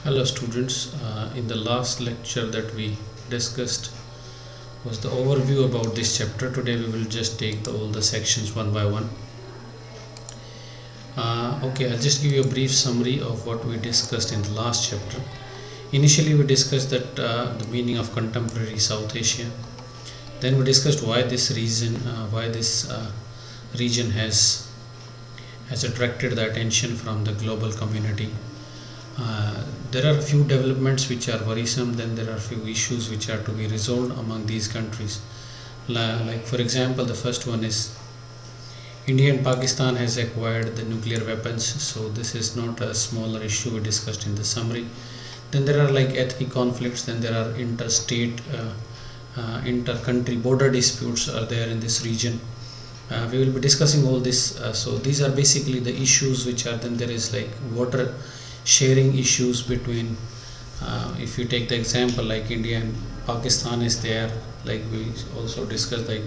Hello students, in the last lecture that we discussed was the overview about this chapter. Today we will just take all the sections one by one. Okay, I'll just give you a brief summary of what we discussed in the last chapter. Initially we discussed that the meaning of contemporary South Asia. Then we discussed why this region has attracted the attention from the global community. There are a few developments which are worrisome, then there are a few issues which are to be resolved among these countries. Like for example, the first one is India and Pakistan has acquired the nuclear weapons, so this is not a smaller issue we discussed in the summary. Then there are like ethnic conflicts, then there are interstate, inter-country border disputes are there in this region. We will be discussing all this. So these are basically the issues which are. Then there is like water sharing issues between if you take the example like India and Pakistan is there, like we also discussed like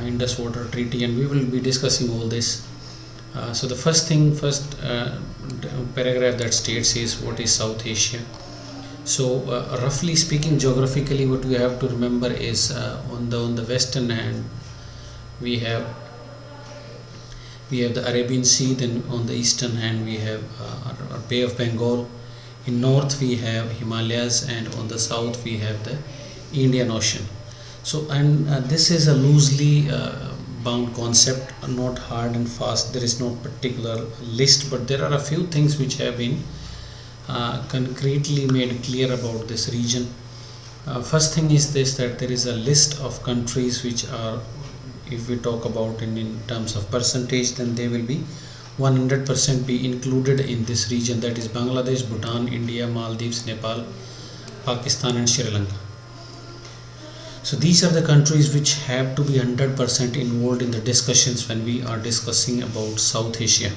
Indus Water Treaty, and we will be discussing all this. So the first paragraph that states is what is South Asia. So roughly speaking, geographically what we have to remember is on the western hand we have the Arabian Sea, then on the eastern hand we have Bay of Bengal, in north we have Himalayas, and on the south we have the Indian Ocean. So this is a loosely bound concept, not hard and fast. There is no particular list, but there are a few things which have been concretely made clear about this region. First thing is this, that there is a list of countries which are, if we talk about in terms of percentage, then they will be 100% be included in this region, that is Bangladesh, Bhutan, India, Maldives, Nepal, Pakistan and Sri Lanka. So these are the countries which have to be 100% involved in the discussions when we are discussing about South Asia.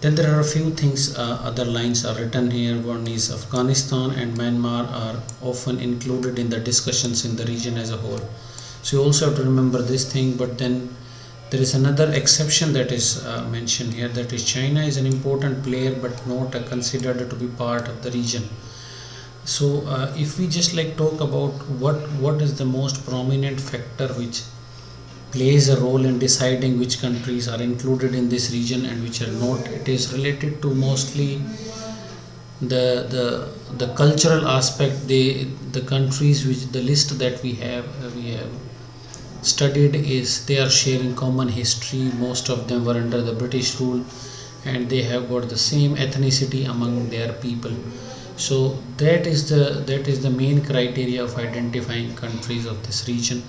Then there are a few things, other lines are written here. One is Afghanistan and Myanmar are often included in the discussions in the region as a whole. So you also have to remember this thing. But then there is another exception that is mentioned here, that is China is an important player but not considered to be part of the region. So if we just like talk about what is the most prominent factor which plays a role in deciding which countries are included in this region and which are not, it is related to mostly the cultural aspect. The countries which the list that we have studied is they are sharing common history. Most of them were under the British rule and they have got the same ethnicity among their people. So that is the main criteria of identifying countries of this region.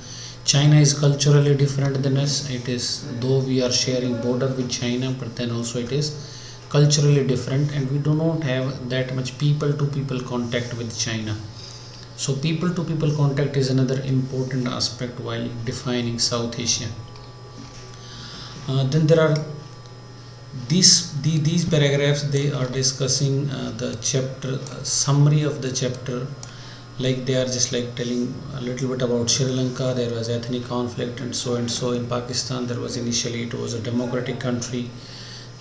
China is culturally different than us. It is, though we are sharing border with China, but then also it is culturally different, and we do not have that much people to people contact with China. So people to people contact is another important aspect while defining South Asia. Then there are these paragraphs, they are discussing the chapter summary of the chapter, like they are just like telling a little bit about Sri Lanka. There was ethnic conflict and so. In Pakistan there was initially, it was a democratic country,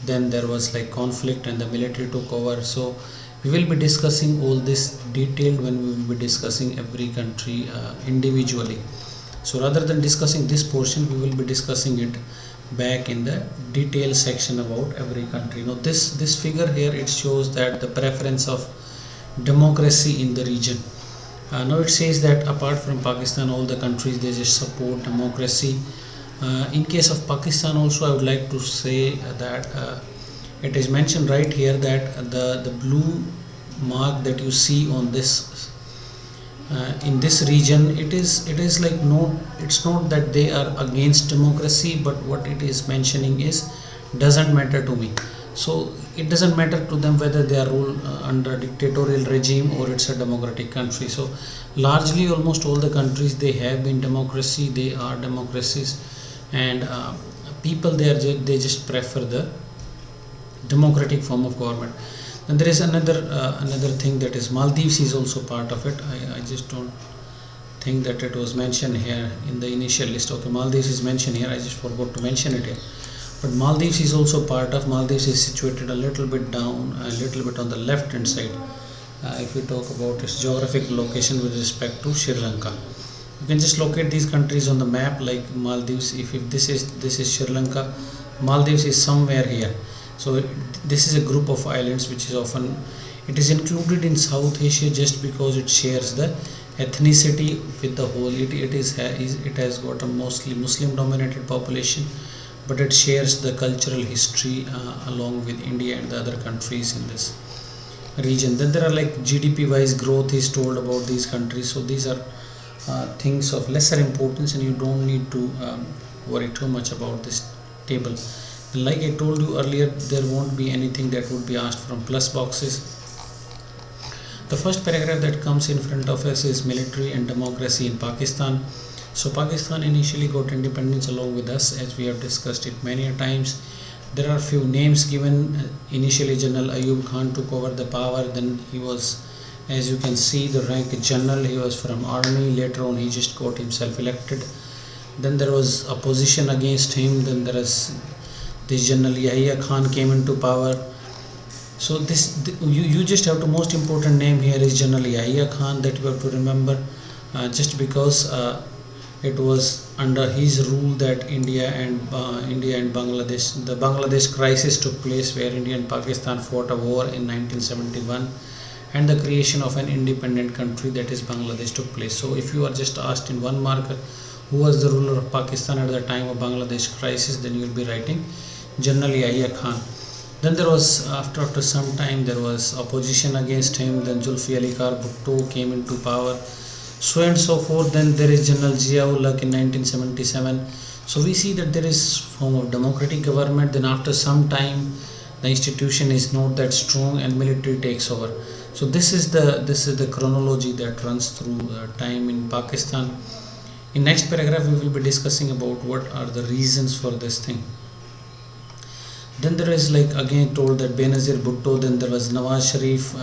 then there was like conflict and the military took over. So we will be discussing all this detailed when we will be discussing every country individually. So rather than discussing this portion, we will be discussing it back in the detail section about every country. Now this figure here, it shows that the preference of democracy in the region. Now it says that apart from Pakistan, all the countries, they just support democracy. In case of Pakistan also, I would like to say that it is mentioned right here that the blue mark that you see on this in this region, it is like, no, it's not that they are against democracy, but what it is mentioning is doesn't matter to me. So it doesn't matter to them whether they are ruled under dictatorial regime or it's a democratic country. So largely almost all the countries, they have been democracy, they are democracies, and people there, they just prefer the democratic form of government. And there is another thing, that is Maldives is also part of it. I just don't think that it was mentioned here in the initial list. Okay, Maldives is mentioned here, I just forgot to mention it here. But Maldives is also part of. Maldives is situated a little bit down, a little bit on the left hand side. if we talk about its geographic location with respect to Sri Lanka. You can just locate these countries on the map like Maldives. If this is Sri Lanka, Maldives is somewhere here. So this is a group of islands which is often, it is included in South Asia just because it shares the ethnicity with the whole. It has got a mostly Muslim dominated population, but it shares the cultural history along with India and the other countries in this region. Then there are like GDP wise growth is told about these countries. So these are things of lesser importance, and you don't need to worry too much about this table. Like I told you earlier, there won't be anything that would be asked from plus boxes. The first paragraph that comes in front of us is military and democracy in Pakistan. So Pakistan initially got independence along with us, as we have discussed it many times. There are few names given. Initially General Ayub Khan took over the power. Then he was, as you can see, the rank general. He was from army. Later on he just got himself elected. Then there was opposition against him. Then there is this General Yahya Khan came into power. So you just have to, most important name here is General Yahya Khan, that you have to remember, just because it was under his rule that India and Bangladesh, the Bangladesh crisis took place, where India and Pakistan fought a war in 1971, and the creation of an independent country, that is Bangladesh, took place. So if you are just asked in one marker who was the ruler of Pakistan at the time of Bangladesh crisis, then you will be writing General Yahya Khan. Then there was, after some time, there was opposition against him. Then Zulfi Ali Kar Bhutto came into power, so and so forth. Then there is General Zia-ul-Haq in 1977. So we see that there is form of democratic government. Then after some time, the institution is not that strong and military takes over. So this is the chronology that runs through time in Pakistan. In next paragraph, we will be discussing about what are the reasons for this thing. Then there is, like again told, that Benazir Bhutto. Then there was Nawaz Sharif,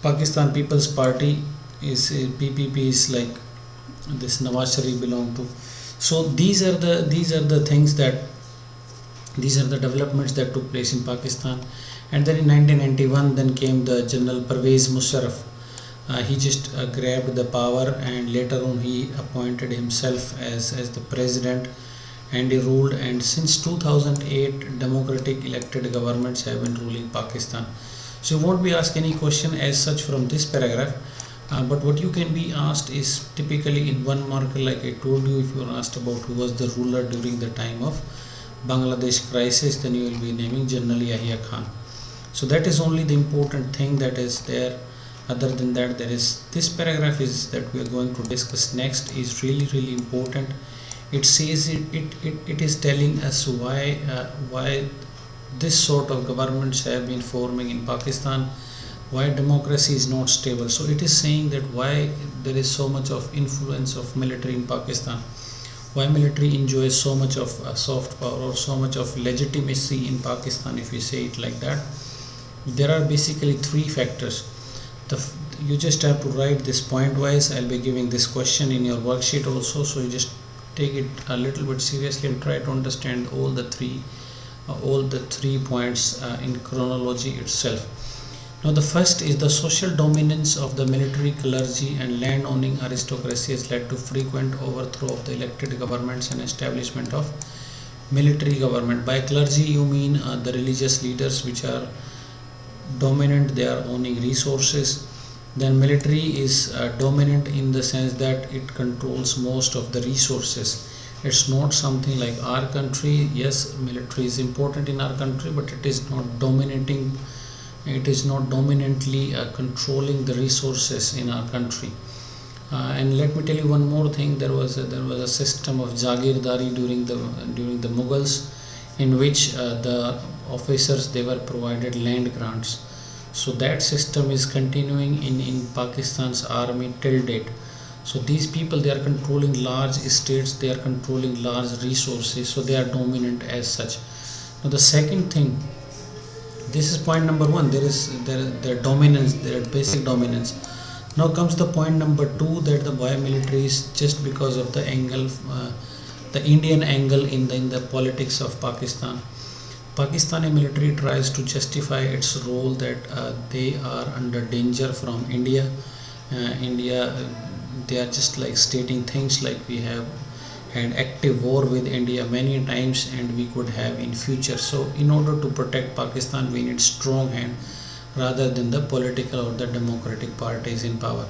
Pakistan People's Party is PPP, is like this Nawaz Sharif belong to. So these are the things that, these are the developments that took place in Pakistan. And then in 1991 then came the General Pervez Musharraf. He just grabbed the power, and later on he appointed himself as the president, and he ruled. And since 2008, democratic elected governments have been ruling Pakistan. So you won't be asked any question as such from this paragraph, but what you can be asked is typically in one marker, like I told you. If you are asked about who was the ruler during the time of Bangladesh crisis, then you will be naming General Yahya Khan. So that is only the important thing that is there. Other than that, there is this paragraph is that we are going to discuss next is really important. It says it is telling us why this sort of governments have been forming in Pakistan, why democracy is not stable. So it is saying that why there is so much of influence of military in Pakistan, why military enjoys so much of soft power or so much of legitimacy in Pakistan, if we say it like that. There are basically three factors. You just have to write this point wise. I'll be giving this question in your worksheet also, so you just take it a little bit seriously and try to understand all the three points in chronology itself. Now the first is the social dominance of the military, clergy and land owning aristocracy has led to frequent overthrow of the elected governments and establishment of military government. By clergy you mean the religious leaders which are dominant, they are owning resources. Then military is dominant in the sense that it controls most of the resources. It's not something like our country. Yes, military is important in our country, but it is not dominating. It is not dominantly controlling the resources in our country. And let me tell you one more thing. There was a system of Jagirdari during the Mughals, in which the officers, they were provided land grants. So that system is continuing in Pakistan's army till date. So these people, they are controlling large estates, they are controlling large resources, so they are dominant as such. Now the second thing, this is point number one, there is their dominance, their basic dominance. Now comes the point number two, that the why military is just because of the angle, the Indian angle in the politics of Pakistan. Pakistani military tries to justify its role that they are under danger from India. India, they are just like stating things like we have had active war with India many times and we could have in future. So in order to protect Pakistan, we need strong hand rather than the political or the democratic parties in power.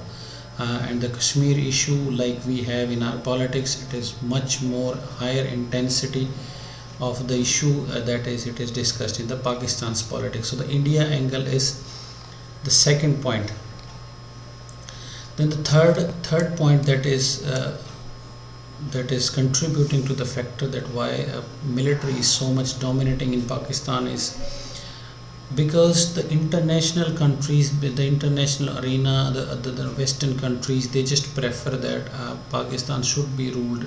And the Kashmir issue, like we have in our politics, it is much more higher intensity of the issue that is it is discussed in the Pakistan's politics. So the India angle is the second point. Then the third point that is contributing to the factor that why military is so much dominating in Pakistan is because the international countries, the international arena, the Western countries, they just prefer that Pakistan should be ruled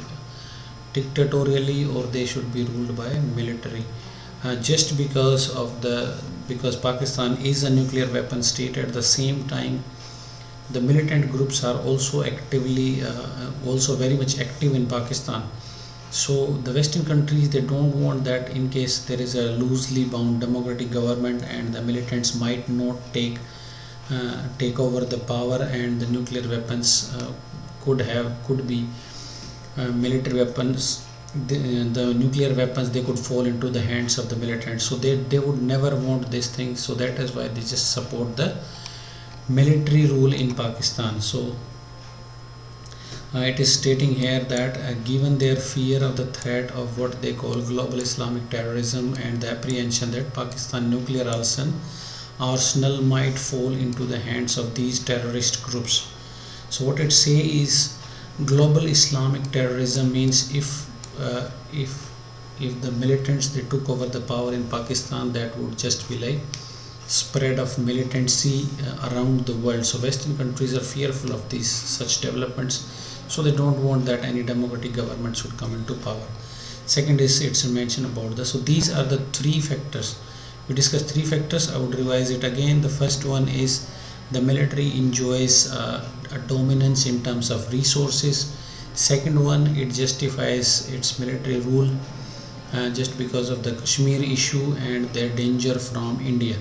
dictatorially or they should be ruled by military. Just because Pakistan is a nuclear weapon state, at the same time the militant groups are also actively also very much active in Pakistan. So the Western countries, they don't want that in case there is a loosely bound democratic government and the militants might not take over the power, and the nuclear weapons could be military weapons. The nuclear weapons, they could fall into the hands of the militants. So they would never want this thing. So that is why they just support the military rule in Pakistan. So it is stating here that given their fear of the threat of what they call global Islamic terrorism and the apprehension that Pakistan nuclear arsenal might fall into the hands of these terrorist groups. So what it say is global Islamic terrorism means if the militants, they took over the power in Pakistan, that would just be like spread of militancy around the world. So Western countries are fearful of these such developments. So they don't want that any democratic government should come into power. Second is it's mentioned about the, so these are the three factors. We discussed three factors. I would revise it again. The first one is the military enjoys a dominance in terms of resources. Second one, it justifies its military rule just because of the Kashmir issue and their danger from India.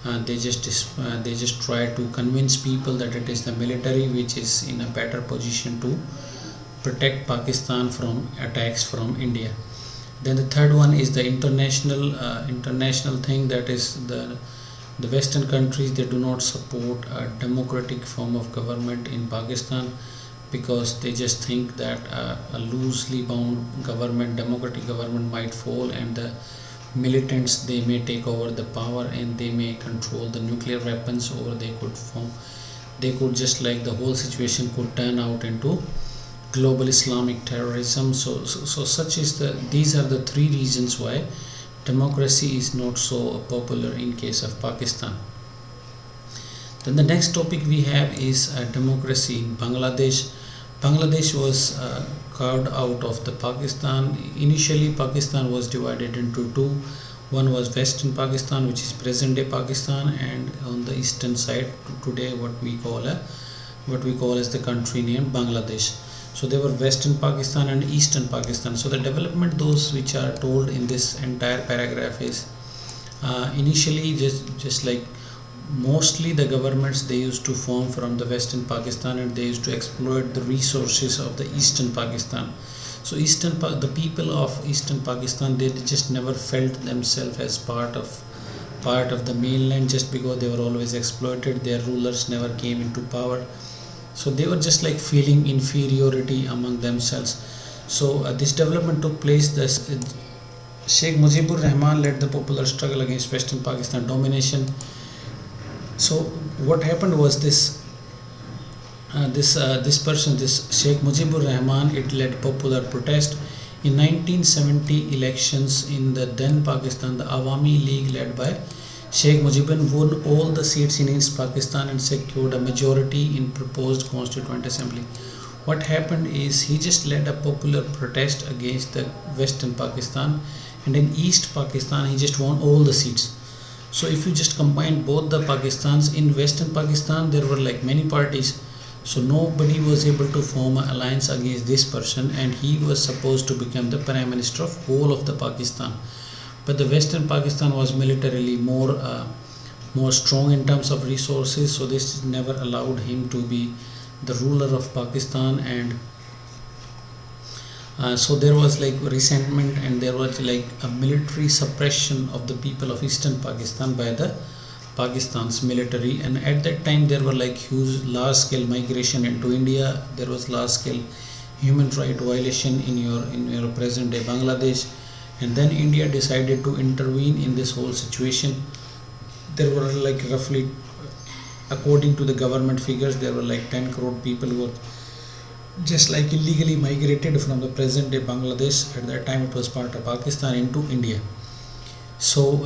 They just try to convince people that it is the military which is in a better position to protect Pakistan from attacks from India. Then the third one is the international thing, that is the Western countries, they do not support a democratic form of government in Pakistan because they just think that a loosely bound government, democratic government might fall and the militants, they may take over the power and they may control the nuclear weapons, or they could just like the whole situation could turn out into global Islamic terrorism. So such is these are the three reasons why democracy is not so popular in case of Pakistan. Then the next topic we have is democracy in Bangladesh. Bangladesh was carved out of the Pakistan. Initially Pakistan was divided into two. One was Western Pakistan, which is present day Pakistan, and on the eastern side today what we call as the country named Bangladesh. So they were Western Pakistan and Eastern Pakistan. So the development, those which are told in this entire paragraph is initially just like mostly the governments, they used to form from the Western Pakistan and they used to exploit the resources of the Eastern Pakistan. So the people of Eastern Pakistan, they just never felt themselves as part of the mainland, just because they were always exploited. Their rulers never came into power, so they were just like feeling inferiority among themselves. So this development took place. Sheikh Mujibur Rahman led the popular struggle against Western Pakistan domination. So what happened was this Sheikh Mujibur Rahman, it led popular protest in 1970 elections in the then Pakistan. The Awami League led by Sheikh Mujibur won all the seats in East Pakistan and secured a majority in proposed constituent assembly. What happened is he just led a popular protest against the Western Pakistan, and in East Pakistan he just won all the seats. So if you just combine both the Pakistans, in Western Pakistan there were like many parties, so nobody was able to form an alliance against this person, and he was supposed to become the Prime Minister of whole of the Pakistan. but the Western Pakistan was militarily more strong in terms of resources, so this never allowed him to be the ruler of Pakistan. And so there was like resentment, and there was like a military suppression of the people of Eastern Pakistan by the Pakistan's military. And at that time there were like huge large scale migration into India. There was large scale human right violation in your present day Bangladesh. And then India decided to intervene in this whole situation. There were like roughly, according to the government figures, there were like 10 crore people who were just like illegally migrated from the present day Bangladesh. At that time it was part of Pakistan into India. So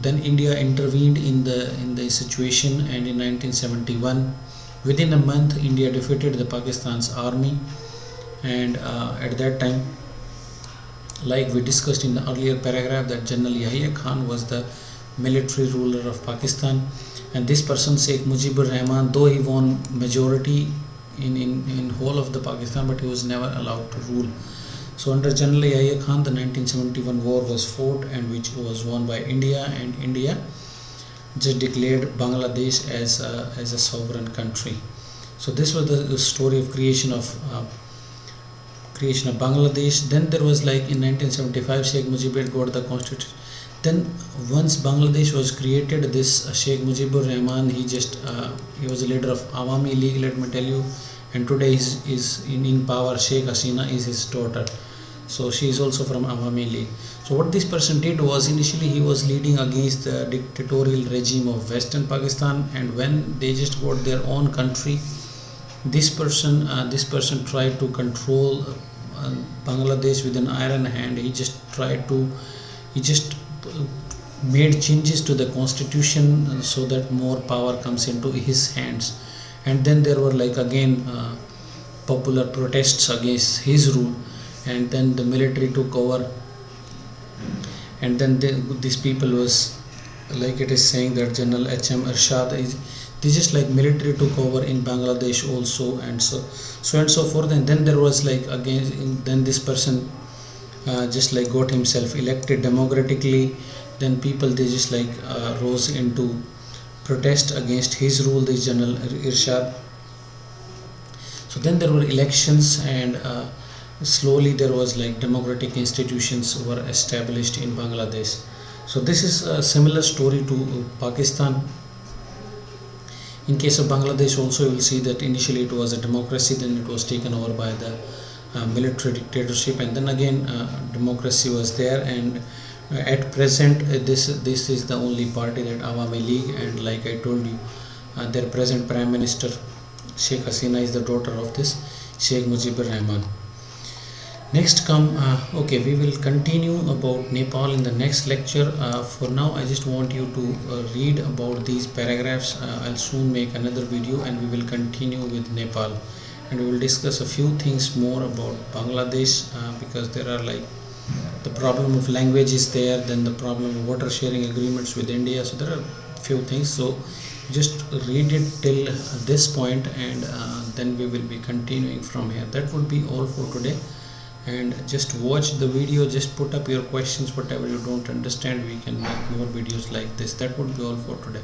then India intervened in the situation, and in 1971, within a month, India defeated the Pakistan's army. And at that time, like we discussed in the earlier paragraph, that General Yahya Khan was the military ruler of Pakistan. And this person, Sheikh Mujibur Rahman, though he won majority in whole of the Pakistan, but he was never allowed to rule. So under General Yahya Khan, the 1971 war was fought, and which was won by India, and India just declared Bangladesh as a sovereign country. So this was the story of creation of Bangladesh. Then there was like in 1975, Sheikh Mujibur got the constitution. Then once Bangladesh was created, this Sheikh Mujibur Rahman, he was a leader of Awami League, let me tell you, and today is in power. Sheikh Hasina is his daughter, so she is also from Awami League. So what this person did was, initially he was leading against the dictatorial regime of Western Pakistan, and when they just got their own country, this person tried to control Bangladesh with an iron hand. He just made changes to the constitution so that more power comes into his hands. And then there were like again popular protests against his rule, and then the military took over. And then these people was, like it is saying that General H.M. Ershad they just like military took over in Bangladesh also, and so and so forth. And then there was like again, then this person just like got himself elected democratically. Then people, they just like rose into protest against his rule, this General Ershad. So then there were elections, and slowly there was like democratic institutions were established in Bangladesh. So this is a similar story to Pakistan. In case of Bangladesh also, you will see that initially it was a democracy, then it was taken over by the military dictatorship, and then again democracy was there. And at present this is the only party, that Awami League, and like I told you, their present Prime Minister Sheikh Hasina is the daughter of this Sheikh Mujibur Rahman. Next okay, we will continue about Nepal in the next lecture. For now I just want you to read about these paragraphs. I'll soon make another video and we will continue with Nepal, and we will discuss a few things more about Bangladesh, because there are like the problem of language is there, then the problem of water sharing agreements with India. So there are few things, so just read it till this point, and then we will be continuing from here. That would be all for today, and just watch the video, just put up your questions, whatever you don't understand. We can make more videos like this. That would be all for today.